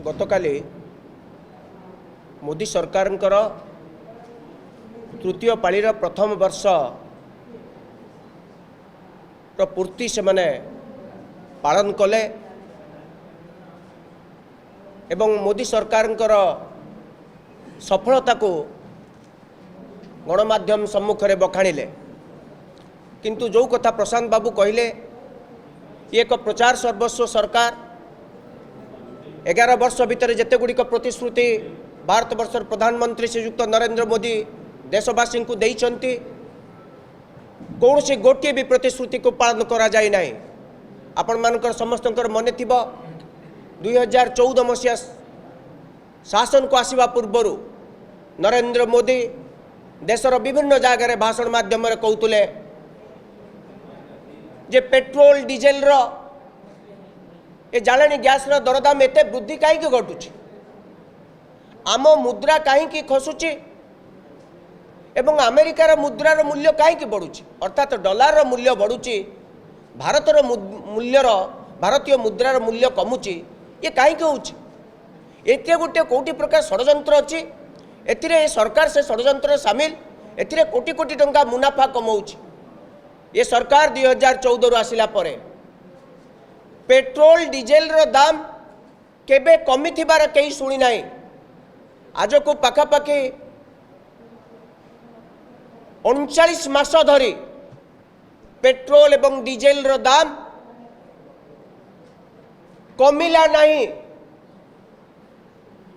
गतकाली मोदी सरकार तृतीय पाळीर प्रथम वर्ष पूर्ति से माने पालन कले एवं मोदी सरकार सफलता को गणमाध्यम सम्मुख में बखाणिले किंतु जो कथा प्रशांत बाबू कहले ये एक प्रचार सर्वस्व सरकार 11 वर्ष भितर जिते गुड़िक प्रतिश्रुति भारत वर्षर प्रधानमंत्री श्रीयुक्त नरेंद्र मोदी देशवासी को देइछंती कौन से गोटे भी प्रतिश्रुति को पालन करा जाय नाही। आपण मानकर समस्तंकर मने थिबो 2014 मसीहा शासन को आसीबा पूर्व नरेंद्र मोदी देशर विभिन्न जगह भाषण माध्यम कहते जे पेट्रोल डीजेल रो ए जाळेनी गैस रो दरदाम एते वृद्धि कहीं घटुची आम मुद्रा कहीं खसुची एवं अमेरिकार मुद्रार मूल्य कहीं बढ़ुची अर्थात डॉलर मूल्य बढ़ुची भारतर मूल्यर भारतीय मुद्रार मूल्य कमुची ये कहीं होची एते गोटे कोटी प्रकार षड्यंत्र अच्छी एथिरे सरकार से षड्यंत्र सामिल एथिरे कोटी कोटी टंका मुनाफा कमाउची। ये सरकार 2014 रु आसिला परे पेट्रोल डीजेल रो दाम केबे कमी थिबार कहीं शुणी नाही। आज को पाखापाखि 39 मास धरी पेट्रोल एवं डीजेल रो दाम कमिला नहीं।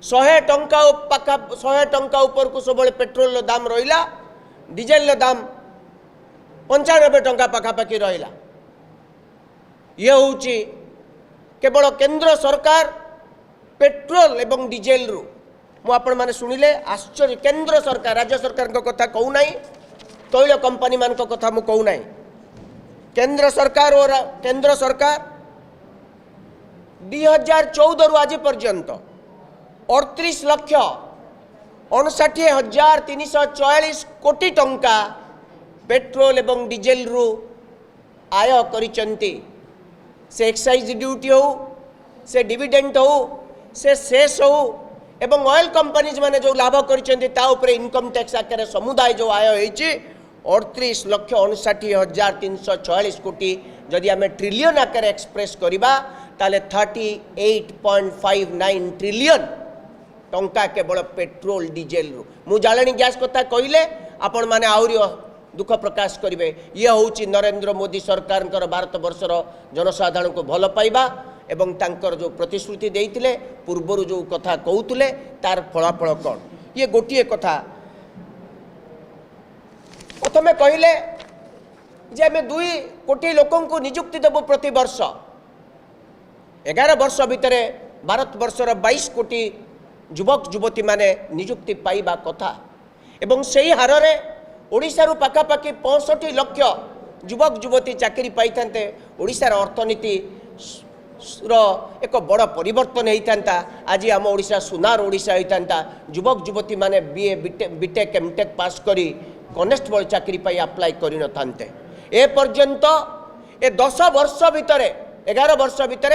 100 टंका ऊपर को सब पेट्रोल रो दाम रहिला डीजेल रो दाम 95 टंका पाखापाखि रहिला। ये होची केवल केंद्र सरकार पेट्रोल एवं डीजेल रु मु आपण माने सुनिले आश्चर्य केंद्र सरकार राज्य सरकार को कथा कहू नाही तैल कंपनी मान को कथा मु कहू नाही। केंद्र सरकार और केंद्र सरकार 2014 रु आज पर्यंत 38,59,344 कोटी टंका पेट्रोल एवं डीजेल रु आय करिचंती। से एक्साइज ड्यूटी हो से डिविडेंड हो से सेस हो एवं ऑयल कंपनीज माने जो लाभ करिचंती ता ऊपर इनकम टैक्स आकार समुदाय जो आय होईची 38,59,344 कोटी जदि आम ट्रिलियन आकार एक्सप्रेस करिबा ताले 38.59 ट्रिलियन टंका केवल पेट्रोल डीजेल रु मु जाळेनी गैस कथा कहले आपण माने आउरी दुख प्रकाश करेंगे। ये हूँ नरेंद्र मोदी सरकार भारत वर्षर जनसाधारण को भल पाइबा एवं तांकर जो प्रतिश्रुति देइथिले पूर्वर जो कथा कहूले तार फलाफल कौन ये गोटे कथा प्रथमे कहले जे आम 2 कोटी लोकों को नियुक्ति देबू प्रति वर्ष 11 वर्ष भितर भारत वर्षर 22 कोटी युवक युवती माने नियुक्ति पाइबा कथा एवं सही हार में ओडिशारू पाखापाखि 65 लाख युवक युवती चाकरी पाई थांते ओडिशार अर्थनीति एक बड़ परिवर्तन होता आज आम ओडिशा सुनार ओडिशा होता युवक युवती माने बीए बीटेक एमटेक पास करी कनेस्टेबल चाकरी पाई अप्लाई करि न थांते ए पर्यंत ए 10 वर्ष भितर 11 वर्ष भितर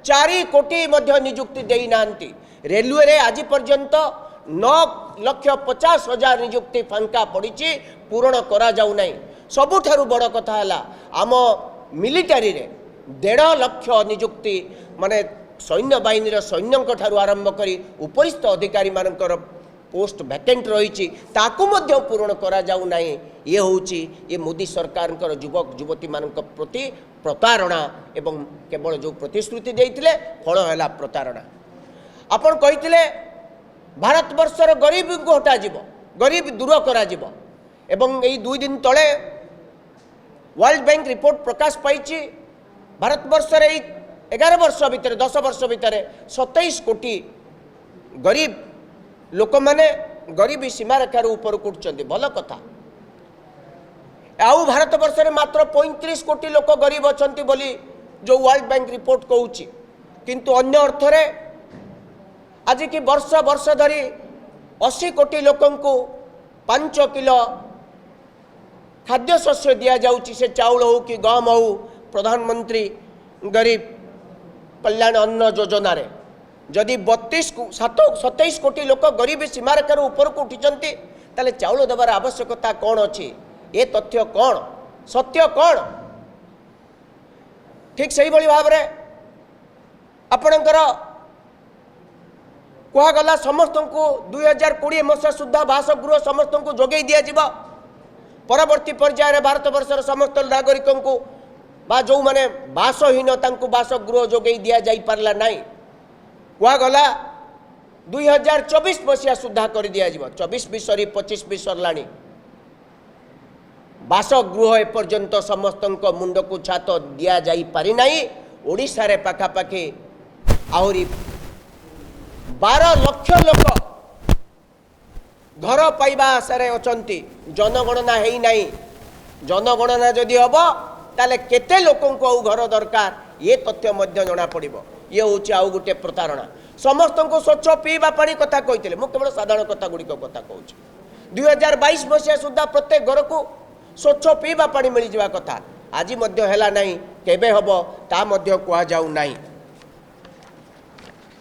4 कोटी मध्य नियुक्ति देई नांती। रेलवे रे आज पर्यंत 9,50,000 नियुक्ति फांका पड़ी पूरण करा जाऊ नहीं। सबुठारु बड़ कथा है आम मिलिटारी रे 1.5 लाख नियुक्ति माने सैन्य बाहिनी सैन्य ठारू आरंभ करी उपरिस्थ अधिकारी मानकर पोस्ट वैकेंट रही ताकू मध्य पूरण करा जाऊ नहीं। ये होची ये मोदी सरकार युवक युवती मान प्रति प्रतारणा एवं केवल जो प्रतिश्रुति देइथिले फल है प्रतारणा। आपण कहिथिले भारत वर्षर गरीब को हटा गरीब दूर करा एवं यही 2 दिन तले वर्ल्ड बैंक रिपोर्ट प्रकाश पाई भारत वर्षर 11 वर्ष भितर 10 वर्ष भितर 27 कोटी गरीब लोक माने गरीबी सीमारेखार ऊपर उठुंट भल कथा। आउ भारत वर्ष में मात्र 35 कोटी लोक गरीब अच्छा बोली जो वर्ल्ड बैंक रिपोर्ट कहूँ किंतु अन्य अर्थरे आज की वर्ष वर्ष धरी 80 कोटी लोकों को 5 किलो खाद्य शस्य दि जाऊँगी से चाउल हो कि गम हो प्रधानमंत्री गरीब कल्याण अन्न योजना रे जदि 27 कोटी लोक गरीबी सीमारेखार ऊपर को उठी ताले चाउल देवार आवश्यकता कौन अच्छी ये तथ्य कौन सत्य कौन ठीक से भाव में आपणकर कहगला समस्त को 2020 मसीहा सुधा बासगृह समस्त को जोगे दिज्व परवर्ती पर्यायर भारत वर्षर समस्त नागरिक को जो माने बासहीन बासगृह जोगे दि जा पारला ना कहगला 2024 मसीहा सुधा कर दिज्व 24 भी सरी 25 भी सरला बासगृह एपर्यंत समस्त मुंड को छात दि जा पारि नाही ओडिशा रे पाखापाखि आहरी 12 लाख लोक घर पाइबा आशारे अछंती जनगणना है नहीं जनगणना जदि हम ताले केते लोकों को घर दरकार ये तथ्य मध्य जना पड़िबो ये होची आउ गुटे प्रतारणा समस्त को स्वच्छ पीवा पानी कथा कहितले मु केवल साधारण कथा गुड़िक कथा कहूँ 2022 मसीहा सुधा प्रत्येक घर को स्वच्छ पीवा पानी मिल जावा कथा आज मध्य हैला नहीं केबे हबो ता मध्य कुआ जाऊ नहीं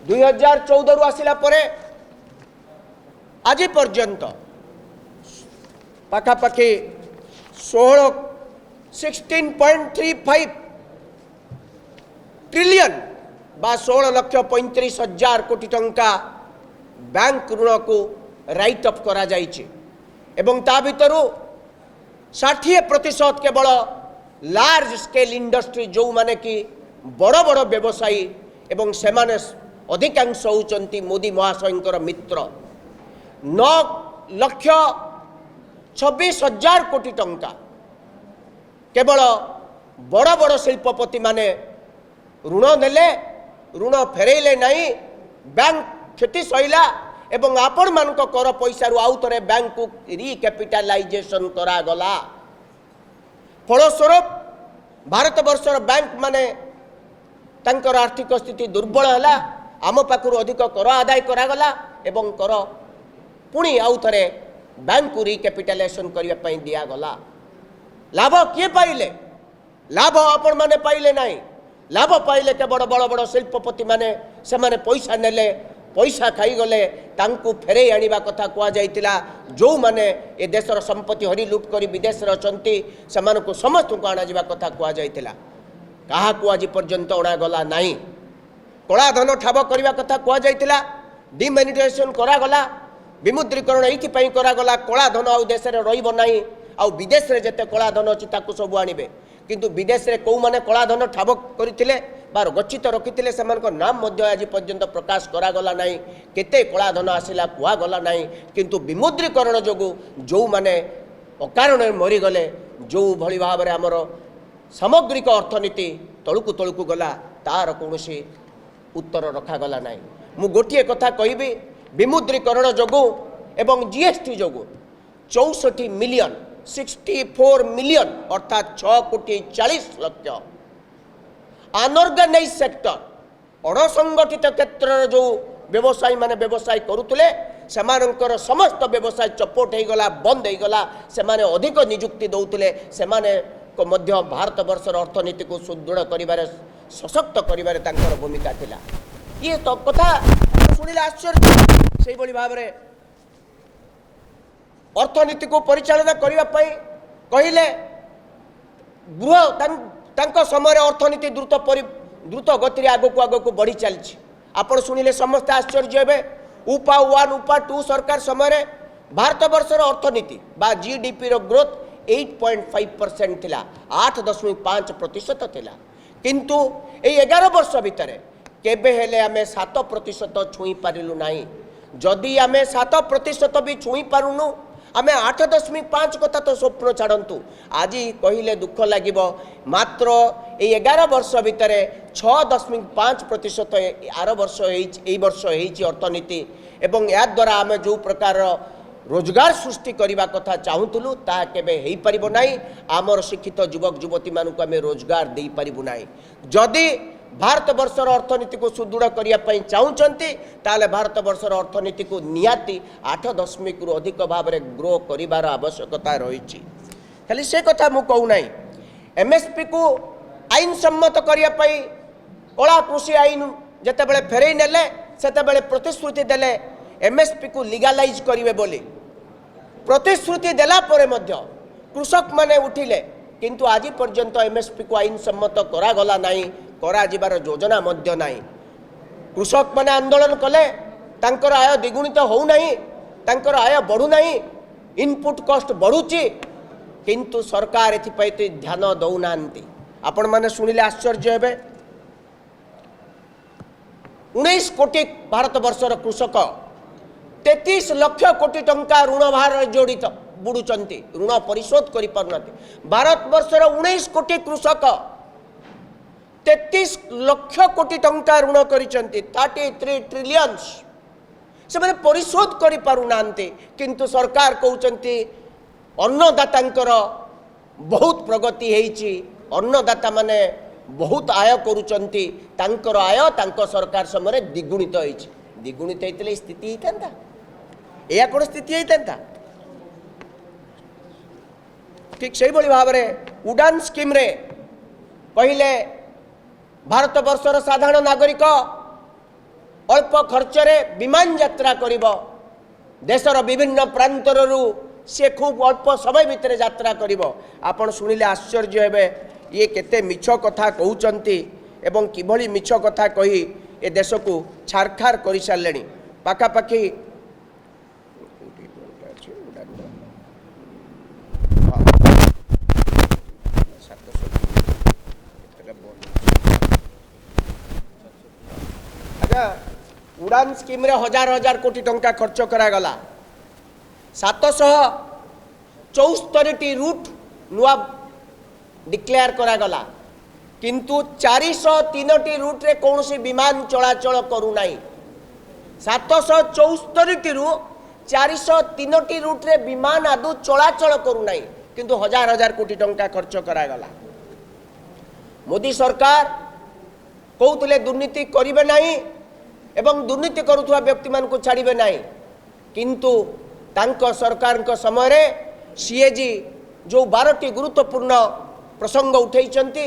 2014 रु आसिला परे आज पर्यंत पाखापाखि 16.35 ट्रिलियन बा 16,35,000 कोटी टंका बैंक ऋण को राइट अफ करा जाइछि एवं ता भितरु 60% केवल लार्ज स्केल इंडस्ट्री जो माने कि बड़ बड़ व्यवसायी एवं सेमाने अधिकांश होउचंती मोदी महाशयंकर मित्र 9,26,000 कोटी टंका केवल बड़ बड़ शिल्पपति माने ऋण नेले ऋण फेरेले नहीं बैंक क्षति सहिला एवं आपण मान कर पैसा आउ थे बैंक को रिकैपिटालाइजेशन करा गला फलस्वरूप भारत वर्षर बैंक माने तांकर आर्थिक स्थिति दुर्बल है आम पाखु अधिक कर आदाय करागला एवं कर पुणी आउ थे बैंक को रिकैपिटालाइजेशन करने दिगला लाभ किए पाइले लाभ आपण माने पाइले नहीं लाभ पाइले के बड़ बड़ बड़ शिल्पपति माने से माने पैसा नेले पैसा खाईगले तांकु फेरे आनिबा कथा कुआ जाइतिला जो माने ए देशर संपत्ति हरि लुट करी विदेश रे अछंती समान को समस्त को आना जिबा कथा कुआ जाइतिला कहा को आज पर्यंत अणा गला नाही कला धन ठाब करबा कथा कुआ जाइतिला डिमोनेटाइजेशन करा गला विमुद्रीकरण एथि पई करा गला कला धन आ देश रे रहिबो नाही आ विदेश रे जते कला धन अछि ताकु सब आनिबे किंतु विदेश रे को माने कला धन ठाब करथिले बार गच्छित रखिथिले सेमान को नाम मध्य आज पर्यंत प्रकाश करा गला नाही केते कला धन आसिला कुआ गला नाही किंतु विमुद्रीकरण जोगु जो माने अकारण मरी गले जो भली भाव रे हमर सामग्रिक अर्थनीति तळुकु गला तार कोनोसी उत्तर रखा गला नाही मु गोटिए कथा कहिबी विमुद्रीकरण जोगु एवं जीएसटी जोगु 64 मिलियन 64 मिलियन अर्थात 6,40,00,000 अनऑर्गेनाइज सेक्टर अणसंगठित क्षेत्र जो व्यवसायी माने व्यवसाय करुले सेमानंकर समस्त व्यवसाय चपोट हो गला बंद हो गला सेमाने अधिक नियुक्ति दौले सेमाने को मध्य भारत वर्षर अर्थनीति को सुदृढ़ करिबारे सशक्त करिबारे तांकर भूमिका थिला ये तो कथा सुनिले आश्चर्य से भाव में अर्थनीति को परिचालना करने कहले गृह तांको समय अर्थनीति द्रुत गति आग को बढ़ी चली आपण शुणिले समस्त आश्चर्य हे उपा 1 उपा 2 सरकार समय भारत वर्षर अर्थनीति बा जीडीपी रो ग्रोथ 8.5% थिला 8.5% थिला किंतु ए 11 वर्ष भितर केबे हेले आमे 7% छुई पारिलु नाही जदि आमे 7% भी छुई पारुनु आमे 8.5 कथा तो स्वप्न छाड़ू आज कहले दुख लगे मात्र 11 वर्ष भितर 6.5% आर वर्ष अर्थनीति एवं या द्वारा आम जो प्रकार रोजगार सृष्टि करने कथा चाहूलु ता केबे हेई परिबो नाही आमर शिक्षित युवक युवती मानक आम रोजगार दे पारिबु नाही जदि भारत वर्षर अर्थनीति को सुदृढ़ करने चाहते ताले भारत वर्षर अर्थनीति को निहाती 8 रु अधिक भाव में ग्रो करिवार आवश्यकता रही खाली से कथा मु कहू नाही एमएसपी को आईन सम्मत करने कला कृषि आईन जिते बड़े फेरई नेले सेतेबेले प्रतिश्रुति देले एमएसपी को लीगलाइज करिवे बोली प्रतिश्रुति देला परे मध्य कृषक माने उठिले किंतु आज पर्यंत एमएसपी को आईन सम्मत करा गला नाही करा जिबार योजना मध्य नाही कृषक माने आंदोलन कले तांकर आय द्विगुणित हो नाही तांकर आय बढ़ू नाही इनपुट कॉस्ट बढ़ुची किंतु सरकार एथिपई ध्यान दौनांती आपण माने सुनिले आश्चर्य हेबे 19 कोटी भारत वर्षर कृषक 33 लाख कोटी टंका ऋण भार जोड़ित बुड़ुचंती ऋण परिशोध करि पारुनाती भारत वर्षर 19 कोटी कृषक 33 लाख कोटी टंका ऋण करिचंती 33 ट्रिलियंस से माने परिशोध करि पारुनांती किंतु सरकार कहउचंती अन्नदातांकर बहुत प्रगति हेइची अन्नदाता माने बहुत आय करुचंती तांकर आय तांको सरकार समय द्विगुणित होइची द्विगुणित हेतले स्थिति हेतंता एया कोन स्थिति हेतंता ठीक सेही बळी भाबरे उड़ान स्कीम रे पहिले भारत वर्षर साधारण नागरिक अल्प खर्च रे विमान यात्रा करिबो देशर विभिन्न प्रांतररू से खूब अल्प समय भितर यात्रा करिबो आपण सुनिले आश्चर्य हेबे ये केते मिछ कथा कहउचंती एवं किभली मिछ कथा कही ए देश को छारखार करि सारलेनी पाखा पाखी उड़ान स्कीम रे हजार हजार कोटी टंका खर्च करा गला 774 रूट नुआ डिक्लेयर करा गला किंतु 403 रूट रे कौन सी विमान चलाचल करू नाही 774 रु 403 रूट रे विमान आदु चलाचल करू नाही किंतु हजार हजार कोटी टंका खर्च करा गला मोदी सरकार कहउतले दुर्नीति करिवे नाही एवं दुर्नीति करुवा व्यक्ति मान को छाड़िबे नाही किंतु तांको सरकार समय रे सीएजी जो 12टी गुरुत्वपूर्ण प्रसंग उठेइचंती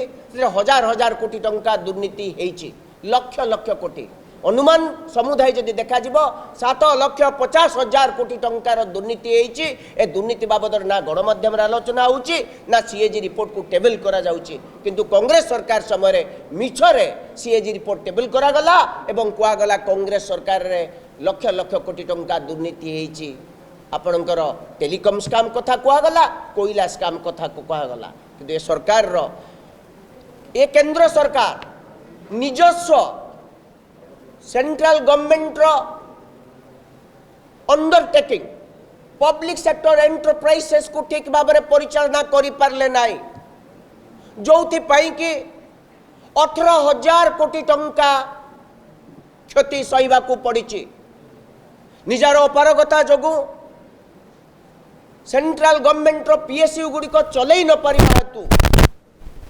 हजार हजार कोटी टंका दुर्नीति हेइची लक्ष लक्ष कोटी अनुमान समुदाय जदि देखा जिवो 7,50,000 कोटी टंकार दुर्नीति हेइची ए दुर्नीति बाबद ना गणमाध्यम आलोचना होउची ना सीएजी रिपोर्ट को टेबल करा जाउची किंतु कांग्रेस सरकार समय रे मिछरे सीएजी रिपोर्ट टेबल करा गला एवं कुआ गला कांग्रेस सरकार रे लक्ष लक्ष कोटी टंका दुर्नीति हेइची आपणकर टेलीकॉम स्काम कथा कुआ गला कोयला स्काम कथा को कुआ गला किंतु ए सरकार रो ए केंद्र सरकार निजस्व सेंट्रल गवर्नमेंट रो अंडरटेकिंग पब्लिक सेक्टर एंटरप्राइजेस को ठीक भाव में परिचालना करि पारले नाही जोथि पई कि 18,000 कोटी टंका क्षति सहिबा को पड़िछि निजार अपारगता जोगु सेंट्रल गवर्नमेंट रो पीएसयू गुडी को चलै न पारि हेतु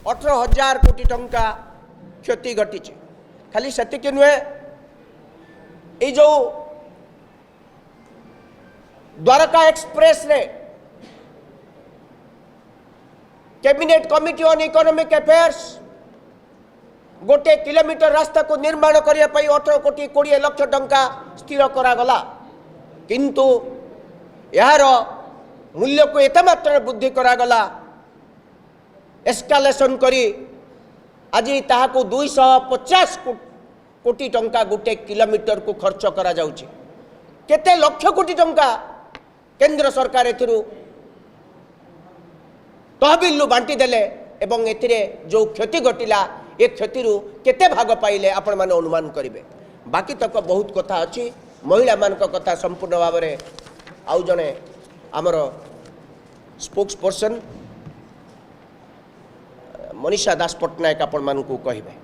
18,000 कोटी टंका क्षति घटिछि खाली सेतिके नुहे ए जो द्वारका एक्सप्रेस रे cabinet committee on economic affairs गोटे किलोमीटर रास्ता को निर्माण करिया पई 18 कोटी 20 लाख टंका स्थिर करा गला किंतु यार मूल्य को एत मात्रा वृद्धि करा गला एस्कालेशन करी आज ताहाको 250 कोटी टंका गोटे किलोमीटर को खर्च करा जाउची केते लक्ष कोटी टंका केंद्र सरकार एथिरु तहबिल बांटी देले एवं एथिरे जो क्षति घटिला ए क्षतिरु केते भाग पाइले आपण माने अनुमान करिवे बाकी तक बहुत कथा अछि महिला मान कथा संपूर्ण भाव में आउ जने आमर स्पोक्स पर्सन मनीषा दास पट्टनायक आपण मानकु कहिबे।